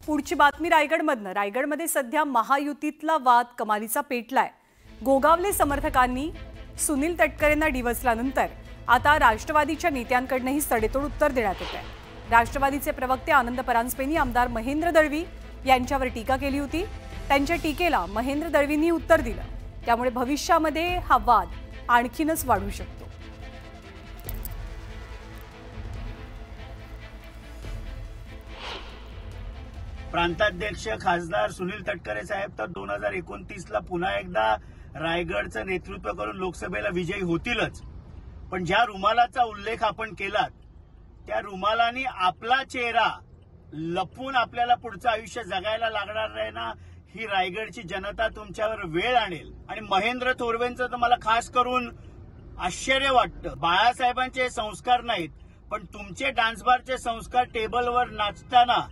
पुढची बातमी रायगडमधनं। रायगडमध्ये सध्या महायुतीतला वाद कमालीचा पेटलाय। गोगावले समर्थकांनी सुनील तटकरेंना डिवचल्यानंतर आता राष्ट्रवादीच्या नेत्यांकडूनही सडेतोड उत्तर देण्यात येत आहे। राष्ट्रवादीचे प्रवक्ते आनंद परांजपेंनी आमदार महेंद्र दळवी यांच्यावर टीका केली होती। त्यांच्या टीकेला महेंद्र दळवींनी उत्तर दिलं। त्यामुळे भविष्यामध्ये हा वाद आणखीनच वाढू शकतो। प्रांताध्यक्ष खासदार सुनील तटकरे साहेब तर 2029 ला पुन्हा एकदा रायगडचं नेतृत्व करून लोकसभेला विजयी होतीलच। पण ज्या रुमालाचा उल्लेख आपण केलात त्या रुमालाने आपला चेहरा लपवून आपल्याला पुढचं आयुष्य जगायला लागणार नाही ना, ही रायगडची जनता तुमच्यावर वेळ आणेल। आणि महेंद्र थोरवेंचं तर मला खास करून आश्चर्य वाटतं। बाळासाहेबांचे संस्कार नाहीत पण तुमचे डान्स बारचे संस्कार टेबलवर नाचताना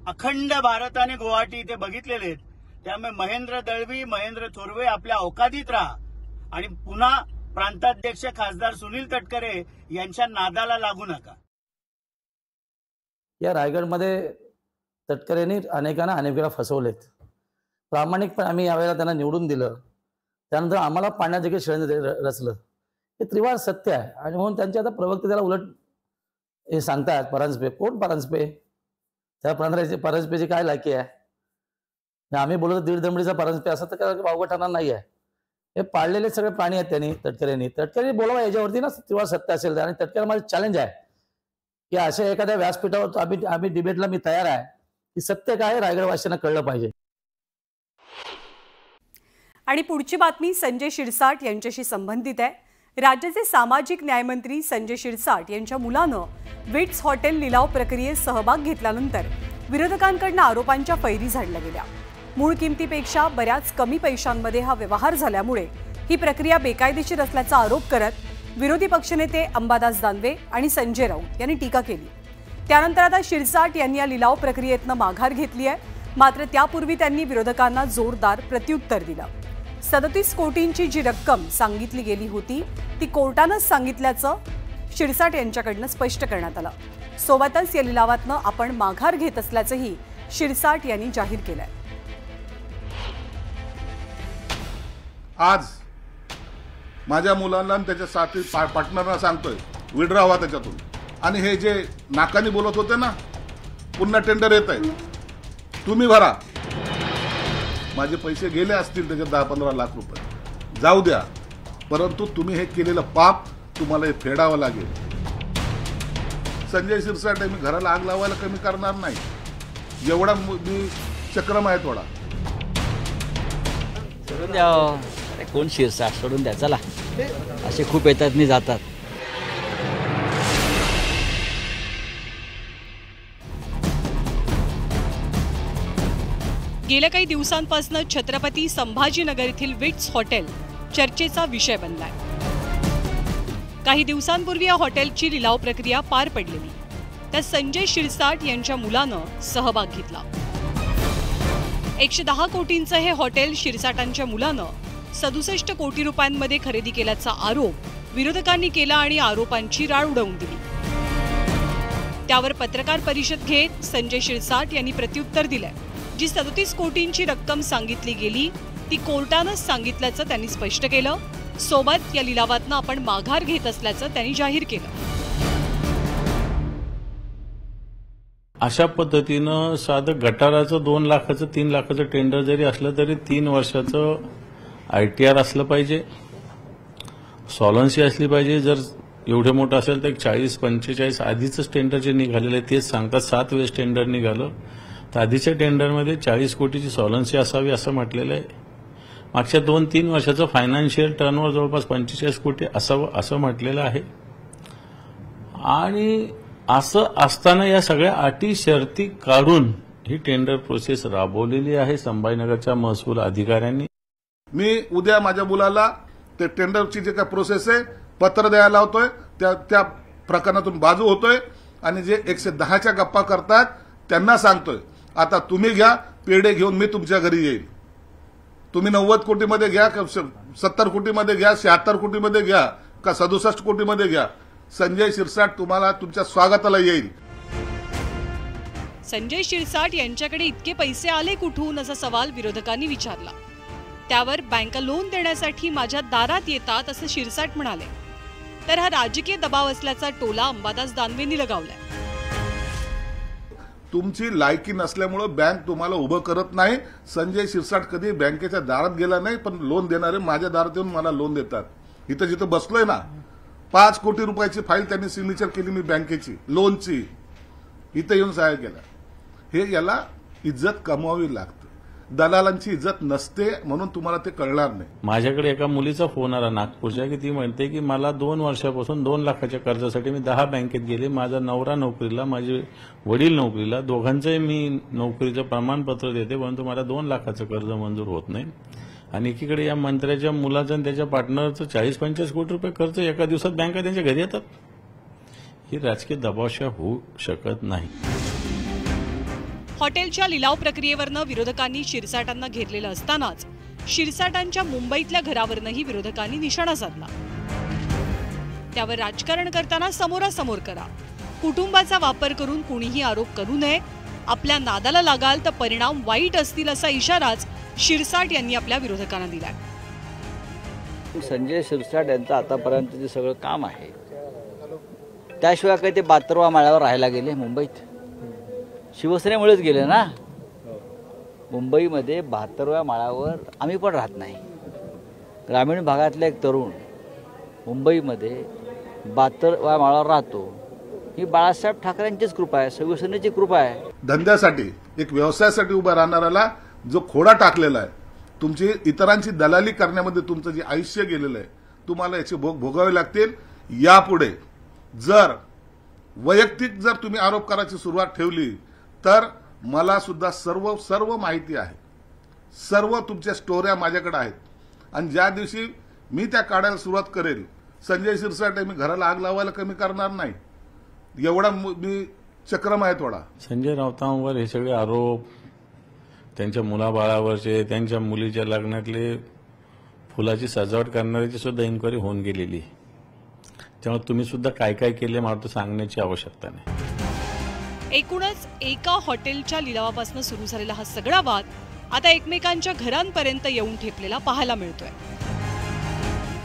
अखंड भारताने गुवाहाटी इथे बघितलेले आहेत। त्यामुळे महेंद्र दळवी, महेंद्र थोरवे आपल्या औकातीत राहा आणि पुन्हा प्रांताध्यक्ष खासदार सुनील तटकरे यांच्या नादाला लागू नका। या रायगडमध्ये तटकरेंनी अनेकांना अनेक वेळा फसवलेत। प्रामाणिकपणे आम्ही यावेळेला त्यांना निवडून दिलं, त्यानंतर आम्हाला पाण्यात देखील षडयंत्र रचलं। हे त्रिवार सत्य आहे आणि म्हणून त्यांचे आता प्रवक्ते त्याला उलट हे सांगतात। परांजपे कोण? परांजपे त्या परांजपेची काय लायकी आहे? आम्ही बोलतो दीड दमडीचा परांजपे असं तर काय वावगं ठरणार नाही आहे। हे पाळलेले सगळे प्राणी आहेत त्यांनी तटकरेंनी बोलावं याच्यावरती ना त्रिवार सत्य असेल। आणि तटकरे माझं चॅलेंज आहे की अशा एखाद्या व्यासपीठावर आम्ही डिबेटला मी तयार आहे की सत्य काय रायगडवासियांना कळलं पाहिजे। आणि पुढची बातमी संजय शिरसाट यांच्याशी संबंधित आहे। राज्याचे सामाजिक न्यायमंत्री संजय शिरसाट यांच्या मुलानं विट्स हॉटेल लिलाव प्रक्रियेत सहभाग घेतल्यानंतर विरोधकांकडून आरोपांच्या फैरी झाडल्या गेल्या। मूळ किमतीपेक्षा बऱ्याच कमी पैशांमध्ये हा व्यवहार झाल्यामुळे ही प्रक्रिया बेकायदेशीर असल्याचा आरोप करत विरोधी पक्षनेते अंबादास दानवे आणि संजय राऊत यांनी टीका केली। त्यानंतर आता शिरसाट यांनी या लिलाव प्रक्रियेतनं माघार घेतली आहे। मात्र त्यापूर्वी त्यांनी विरोधकांना जोरदार प्रत्युत्तर दिलं। 37 कोटींची जी रक्कम सांगितली गेली होती ती कोर्टानंच सांगितल्याचं शिरसाट यांच्याकडनं स्पष्ट करण्यात आलं। सोबतच या लिलावातनं आपण माघार घेत असल्याचंही शिरसाट यांनी जाहीर केलंय। आज माझ्या मुलांना आणि त्याच्या साथी पार्टनरना सांगतोय विड्रॉ व्हा त्याच्यातून। आणि हे जे नाकानी बोलत होते ना पुन्हा टेंडर येत आहे तुम्ही भरा, माझे पैसे गेले असतील त्याच्यात 10-15 लाख रुपये जाऊ द्या, परंतु तुम्ही हे केलेलं पाप तुम्हाला हे फेडावं लागेल। संजय शिरसाट मी घराला आग लावायला कमी करणार नाही, एवढा मी चक्रम आहे थोडा। सोडून द्या, अरे कोण शिरसाट, सोडून द्या चला, असे खूप येतात आणि जातात। गेल्या काही दिवसांपासून छत्रपती संभाजीनगर येथील विट्स हॉटेल चर्चेचा विषय बनलाय। काही दिवसांपूर्वी या हॉटेलची लिलाव प्रक्रिया पार पडलेली, त्यात संजय शिरसाट यांच्या मुलानं सहभाग घेतला। 110 कोटींचं हे हॉटेल शिरसाटांच्या मुलानं 67 कोटी रुपयांमध्ये खरेदी केल्याचा आरोप विरोधकांनी केला आणि आरोपांची राळ उडवून दिली। त्यावर पत्रकार परिषद घेत संजय शिरसाट यांनी प्रत्युत्तर दिलंय। जी 37 कोटींची रक्कम सांगितली गेली ती कोर्टानंच सांगितल्याचं त्यांनी स्पष्ट केलं। सोबत या लिलावातनं आपण माघार घेत असल्याचं त्यांनी जाहीर केलं। अशा पद्धतीनं साधं गटाराचं 2 लाखाचं 3 लाखाचं टेंडर जरी असलं तरी 3 वर्षाचं ITR असलं पाहिजे, सॉलन्सी असली पाहिजे। जर एवढे मोठं असेल तर 40-45 आधीच टेंडर जे निघालेलं आहे तेच सांगतात। 7 वेळेस टेंडर निघालं तर आधीच्या टेंडरमध्ये 40 कोटीची सॉलन्सी असावी असं म्हटलेलं आहे। मागच्या 2-3 वर्षाचं फायनान्शियल टर्नओव्हर जवळपास 45 कोटी असावं असं म्हटलेलं आहे। आणि असं असताना या सगळ्या अटी शर्ती काढून ही टेंडर प्रोसेस राबवलेली आहे संभाजीनगरच्या महसूल अधिकाऱ्यांनी। मी उद्या माझ्या मुलाला ते टेंडरची जे काय प्रोसेस आहे पत्र द्यायला लावतोय, त्या प्रकरणातून बाजू होतोय आणि जे 110च्या गप्पा करतात त्यांना सांगतोय आता तुम्ही घ्या पेढे घेऊन मी तुमच्या घरी येईल। तुम्ही 90 कोटीमध्ये घ्या का 70 कोटीमध्ये घ्या, 76 कोटीमध्ये घ्या का 67 कोटीमध्ये घ्या, संजय शिरसाट तुम्हाला तुमच्या स्वागताला येईल। संजय शिरसाट यांच्याकडे इतके पैसे आले कुठून असा सवाल विरोधकांनी विचारला. त्यावर बँका लोन देण्यासाठी माझ्या दारात येतात असं शिरसाट म्हणाले. तर हा राजकीय दबाव असल्याचा टोला अंबादास दानवेंनी लगावलाय. तुमची लायकी नसल्यामुळे बँक तुम्हाला उभं करत नाही. संजय शिरसाट कधी बँकेच्या दारात गेला नाही, पण लोन देणारे माझ्या दारात येऊन मला लोन देतात. इथं जिथं बसलोय ना, 5 कोटी रुपयाची फाईल त्यांनी सिग्नेचर केली मी बँकेची लोनची, इथं येऊन सहाय्य केला. हे याला इज्जत कमवावी लागते. दलालांची इज्जत नसते म्हणून तुम्हाला ते कळणार नाही. माझ्याकडे एका मुलीचा फोन आला नागपूरच्या, की ती म्हणते की मला 2 वर्षापासून 2 लाखाच्या कर्जासाठी मी 10 बँकेत गेले. माझा नवरा नोकरीला, माझे वडील नोकरीला, दोघांचंही मी नोकरीचं प्रमाणपत्र देते, परंतु मला 2 लाखाचं कर्ज मंजूर होत नाही. आणि एकीकडे या मंत्र्याच्या मुलाचं आणि त्याच्या पार्टनरचं 40-45 कोटी रुपये कर्ज एका दिवसात बँका त्यांच्या घरी येतात. ही राजकीय दबावशिवाय होऊ शकत नाही. हॉटेलच्या लिलाव प्रक्रियेवरनं विरोधकांनी शिरसाटांना घेरलेलं असतानाच शिरसाटांच्या मुंबईतल्या घरावरनंही विरोधकांनी निशाणा साधला. त्यावर राजकारण करताना समोरासमोर करा, कुटुंबाचा वापर करून कुणीही आरोप करू नये, आपल्या नादाला लागाल तर परिणाम वाईट असतील असा इशाराच शिरसाट यांनी आपल्या विरोधकांना दिलाय. संजय शिरसाट यांचं आतापर्यंत जे सगळं काम आहे, त्याशिवाय काही ते बातरवा माळ्यावर राहायला गेले मुंबईत? शिवसेनेमुळेच गेले ना. मुंबईमध्ये 72व्या माळ्यावर आम्ही पण राहत नाही. ग्रामीण भागातले एक तरुण मुंबईमध्ये 72व्या माळ्यावर राहतो. ही बाळासाहेब ठाकरेंचीच कृपा आहे, शिवसेनेची कृपा आहे. धंद्यासाठी, एक व्यवसायासाठी उभा राहणाऱ्याला जो खोडा टाकलेला आहे, तुमची इतरांची दलाली करण्यामध्ये तुमचं जे आयुष्य गेलेलं आहे, तुम्हाला याचे भोग भोगावे लागतील. यापुढे जर वैयक्तिक जर तुम्ही आरोप करायची सुरुवात ठेवली तर मला सुद्धा सर्व माहिती आहे. सर्व तुमच्या स्टोऱ्या माझ्याकडे आहेत. आणि ज्या दिवशी मी त्या काढायला सुरुवात करेल, संजय शिरसाट मी घराला आग लावायला कमी करणार नाही. एवढा मी चक्रम आहे थोडा. संजय राऊतांवर हे सगळे आरोप, त्यांच्या मुलाबाळावरचे, त्यांच्या मुलीच्या लग्नातले फुलाची सजावट करणाऱ्याची सुद्धा इन्क्वायरी होऊन गेलेली. त्यामुळे तुम्ही सुद्धा काय काय केले मला तर सांगण्याची आवश्यकता नाही. एकूणच एका हॉटेलच्या लिलावापासून सुरू झालेला हा सगळा वाद आता एकमेकांच्या घरांपर्यंत येऊन ठेपलेला पाहायला मिळतोय.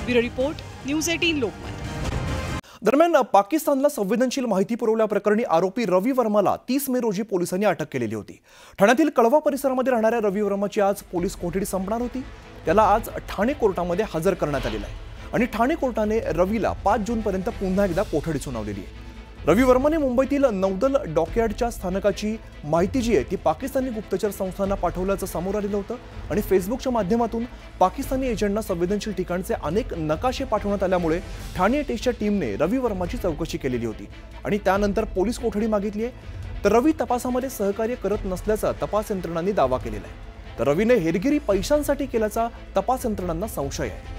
Bureau report, news 18 Lokmat. दरम्यान पाकिस्तानला संवेदनशील माहिती पुरवल्याप्रकरणी आरोपी रवी वर्माला 30 मे रोजी पोलिसांनी अटक केलेली होती. ठाण्यातील कळवा परिसरामध्ये राहणाऱ्या रवी वर्माची आज पोलीस कोठडी संपणार होती. त्याला आज ठाणे कोर्टामध्ये हजर करण्यात आलेलं आहे आणि ठाणे कोर्टाने रवीला 5 जूनपर्यंत पुन्हा एकदा कोठडी सुनावलेली आहे. रवी वर्माने मुंबईतील नौदल डॉकयार्डच्या स्थानकाची माहिती जी आहे ती पाकिस्तानी गुप्तचर संस्थांना पाठवल्याचं समोर आलेलं होतं आणि फेसबुकच्या माध्यमातून पाकिस्तानी एजंटना संवेदनशील ठिकाणचे अनेक नकाशे पाठवण्यात आल्यामुळे ठाणे एटीएसच्या टीमने रवी वर्माची चौकशी केलेली होती आणि त्यानंतर पोलीस कोठडी मागितली आहे. तर रवी तपासामध्ये सहकार्य करत नसल्याचा तपास यंत्रणांनी दावा केलेला आहे. तर रवीने हेरगिरी पैशांसाठी केल्याचा तपास यंत्रणांना संशय आहे.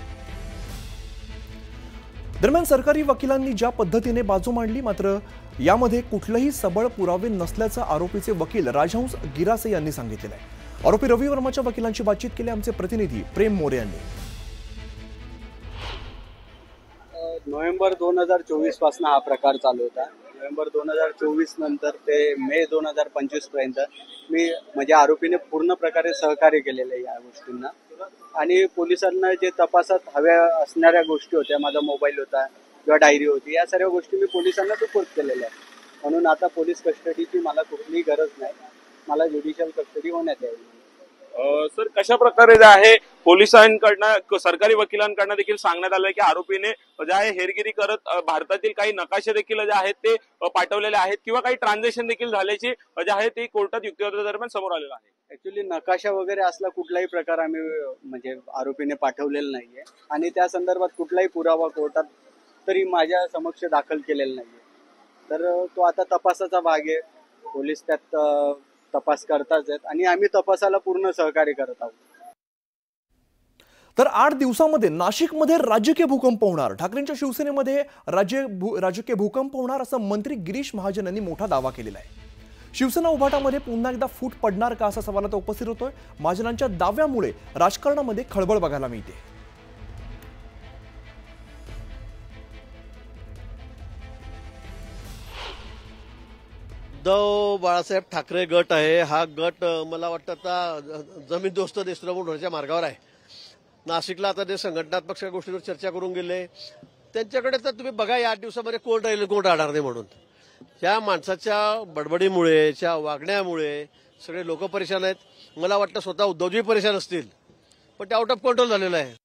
दरम्यान सरकारी वकिलांनी ज्या पद्धतीने बाजू मांडली, मात्र यामध्ये कुठलेही सबळ पुरावे नसल्याचं आरोपीचे वकील राजहंस गिरासे यांनी सांगितलेलं आहे. आरोपी रवी वर्माच्या वकिलांची बातचीत केली आमचे प्रतिनिधी प्रेम मोरे यांनी. नोव्हेंबर 2024 पासून हा प्रकार चालू होता. नोव्हेंबर 2024 नंतर ते मे 2025 पर्यंत मी म्हणजे आरोपीने पूर्ण प्रकारे सहकार्य केलेलं आहे या गोष्टींना. आणि पोलिसांना जे तपासात हव्या असणाऱ्या गोष्टी होत्या, माझा मोबाईल होता किंवा डायरी होती, या सर्व गोष्टी मी पोलिसांना सुपूर्द केलेल्या आहेत. म्हणून आता पोलीस कस्टडीची मला कुठलीही गरज नाही. मला ज्युडिशियल कस्टडी होण्यात यावी. सर, कशा प्रकारे जे आहे पोलिसांकडनं, सरकारी वकिलांकडनं देखील सांगण्यात आलंय की आरोपीने जे आहे हेरगिरी करत भारतातील काही नकाशे देखील जे आहेत ते पाठवलेले आहेत किंवा काही ट्रान्झॅक्शन देखील झाल्याची जे आहे ते कोर्टात युक्तिवादादरम्यान समोर आलेलं आहे. ऍक्च्युली नकाशा वगैरे असला कुठलाही प्रकार आम्ही म्हणजे आरोपीने पाठवलेला नाहीये आणि त्या संदर्भात कुठलाही पुरावा कोर्टात तरी माझ्या समक्ष दाखल केलेला नाहीये. तर तो आता तपासाचा भाग आहे. पोलीस त्यात तपास करताच आहेत आणि आम्ही तपासाला पूर्ण सहकार्य करत आहोत. तर 8 दिवसांमध्ये नाशिकमध्ये राजकीय भूकंप होणार, ठाकरेंच्या शिवसेनेमध्ये राजकीय भूकंप होणार असं मंत्री गिरीश महाजन यांनी मोठा दावा केलेला आहे. शिवसेना उभाटामध्ये पुन्हा एकदा फूट पडणार का असा सवाल आता उपस्थित होतोय. महाजनांच्या दाव्यामुळे राजकारणामध्ये खळबळ बघायला मिळते. उद्धव बाळासाहेब ठाकरे गट आहे. हा गट मला वाटतं आता जमीनदोस्त देशद्रोह होण्याच्या मार्गावर आहे. नाशिकला आता ते संघटनात्मक सगळ्या गोष्टींवर चर्चा करून गेले. त्यांच्याकडे तर तुम्ही बघा या 8 दिवसामध्ये कोण राहील कोण राहणार नाही म्हणून. त्या माणसाच्या बडबडीमुळे, त्या वागण्यामुळे सगळे लोक परेशान आहेत. मला वाटतं स्वतः उद्धवजी परेशान असतील, पण ते आउट ऑफ कंट्रोल झालेलं आहे.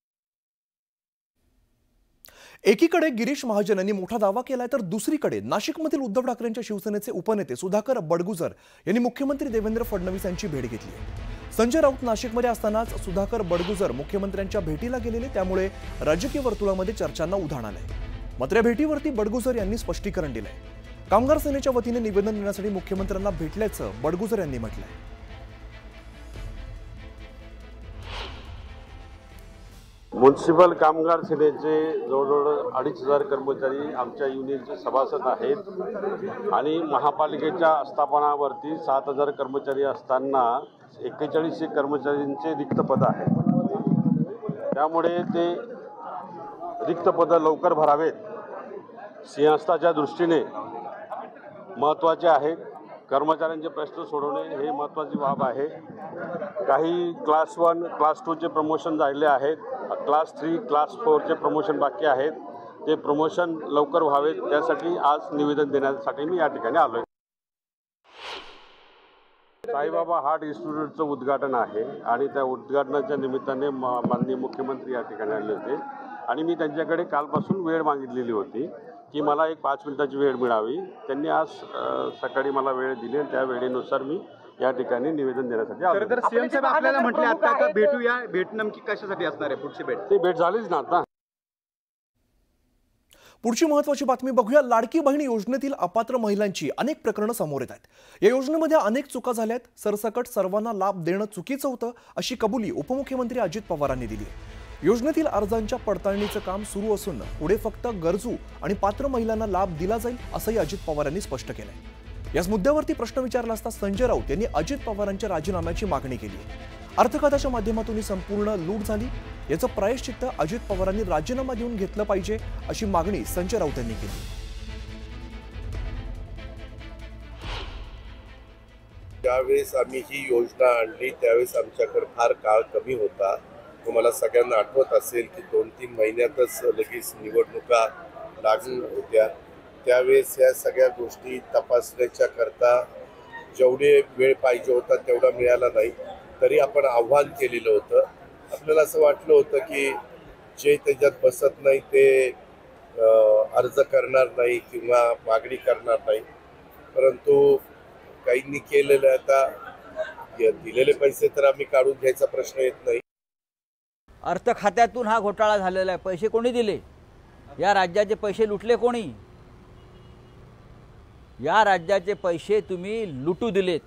एकीकडे गिरीश महाजन यांनी मोठा दावा केलाय, तर दुसरीकडे नाशिकमधील उद्धव ठाकरेंच्या शिवसेनेचे उपनेते सुधाकर बडगुजर यांनी मुख्यमंत्री देवेंद्र फडणवीस यांची भेट घेतली आहे. संजय राऊत नाशिकमध्ये असतानाच सुधाकर बडगुजर मुख्यमंत्र्यांच्या भेटीला गेलेले, त्यामुळे राजकीय वर्तुळामध्ये चर्चांना उधाण आलंय. मात्र या भेटीवरती बडगुजर यांनी स्पष्टीकरण दिलंय. कामगार सेनेच्या वतीने निवेदन देण्यासाठी मुख्यमंत्र्यांना भेटल्याचं बडगुजर यांनी म्हटलंय. म्युनिसिपल कामगार सेनेचे जवळजवळ 2,500 कर्मचारी आमच्या युनियनचे सभासद आहेत आणि महापालिकेच्या आस्थापनावरती 7,000 कर्मचारी असताना 4100 कर्मचाऱ्यांचे रिक्त पद आहेत. त्यामुळे ते रिक्त पद लवकर भरावेत, सिंहस्थाच्या दृष्टीने महत्त्वाचे आहेत. कर्मचाऱ्यांचे प्रश्न सोडवणे हे महत्त्वाची बाब आहे. काही क्लास 1, क्लास 2चे प्रमोशन झाले आहेत. क्लास 3, क्लास 4चे प्रमोशन बाकी आहेत. ते प्रमोशन लवकर व्हावेत, त्यासाठी आज निवेदन देण्यासाठी मी या ठिकाणी आलोय. साईबाबा हार्ट इन्स्टिट्यूटचं उद्घाटन आहे आणि त्या उद्घाटनाच्या निमित्ताने माननीय मुख्यमंत्री या ठिकाणी आले होते आणि मी त्यांच्याकडे कालपासून वेळ मागितलेली होती की मला एक 5 मिनिटाची वेळ मिळावी. त्यांनी आज सकाळी मला वेळ दिली आणि त्या वेळेनुसार मी या ठिकाणी निवेदन देण्यासाठी आलो. तर सीएम साहेब आपल्याला म्हटले आता भेटूया, भेट नेमकी कशासाठी असणार आहे पुढची भेट? ती भेट झालीच ना आता. पुढची महत्त्वाची बातमी बघूया. लाडकी बहीण योजनेतील अपात्र महिलांची अनेक प्रकरणं समोर येत आहेत. या योजनेमध्ये अनेक चुका झाल्यात. सरसकट सर्वांना लाभ देणं चुकीचं होतं, अशी कबुली उपमुख्यमंत्री अजित पवारांनी दिली आहे. योजनेतील अर्जांच्या पडताळणीचं काम सुरू असून पुढे फक्त गरजू आणि पात्र महिलांना लाभ दिला जाईल, असंही अजित पवार यांनी स्पष्ट केलंय. याच मुद्द्यावरती प्रश्न विचारला असता संजय राऊत यांनी अजित पवारांच्या राजीनाम्याची मागणी केली आहे. अर्थखात्याच्या माध्यमातून ही संपूर्ण लूट झाली, याचं प्रायश्चित्त अजित पवारांनी राजीनामा देऊन घेतलं पाहिजे, अशी मागणी संजय राऊत यांनी केली. ज्यावेळेस आम्ही ही योजना आणली त्यावेळेस आमच्याकडे फार काळ कमी होता. तुम्हाला सगळ्यांना आठवत असेल की 2-3 महिन्यातच लगेच निवडणुका लागू होत्या. त्यावेळेस या सगळ्या गोष्टी तपासण्याच्या करता जेवढे वेळ पाहिजे होता तेवढा मिळाला नाही, तरी आपण आव्हान केलेलं होतं. आपल्याला असं वाटलं होतं की जे त्याच्यात बसत नाही ते अर्ज करणार नाही किंवा मागणी करणार नाही, परंतु काहींनी केलेलं आता दिलेले पैसे तर आम्ही काढून घ्यायचा प्रश्न येत नाही. अर्थ खात्यातून हा घोटाळा झालेला आहे. पैसे कोणी दिले? या राज्याचे पैसे लुटले कोणी? या राज्याचे पैसे तुम्ही लुटू दिलेत.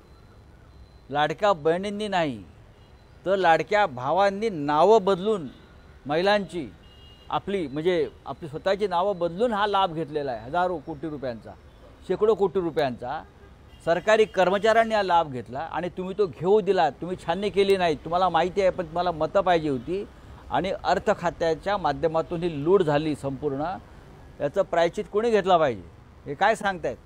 लाडक्या बहिणींनी नाही तर लाडक्या भावांनी नावं बदलून महिलांची आपली स्वतःची नावं बदलून हा लाभ घेतलेला आहे. हजारो कोटी रुपयांचा, शेकडो कोटी रुपयांचा सरकारी कर्मचाऱ्यांनी हा लाभ घेतला आणि तुम्ही तो घेऊ दिलात. तुम्ही छाननी केली नाही, तुम्हाला माहिती आहे, पण तुम्हाला मतं पाहिजे होती आणि अर्थ खात्याच्या माध्यमातून ही लूट झाली संपूर्ण. याचं प्रायश्चित्त कोणी घेतला पाहिजे? हे काय सांगतायत?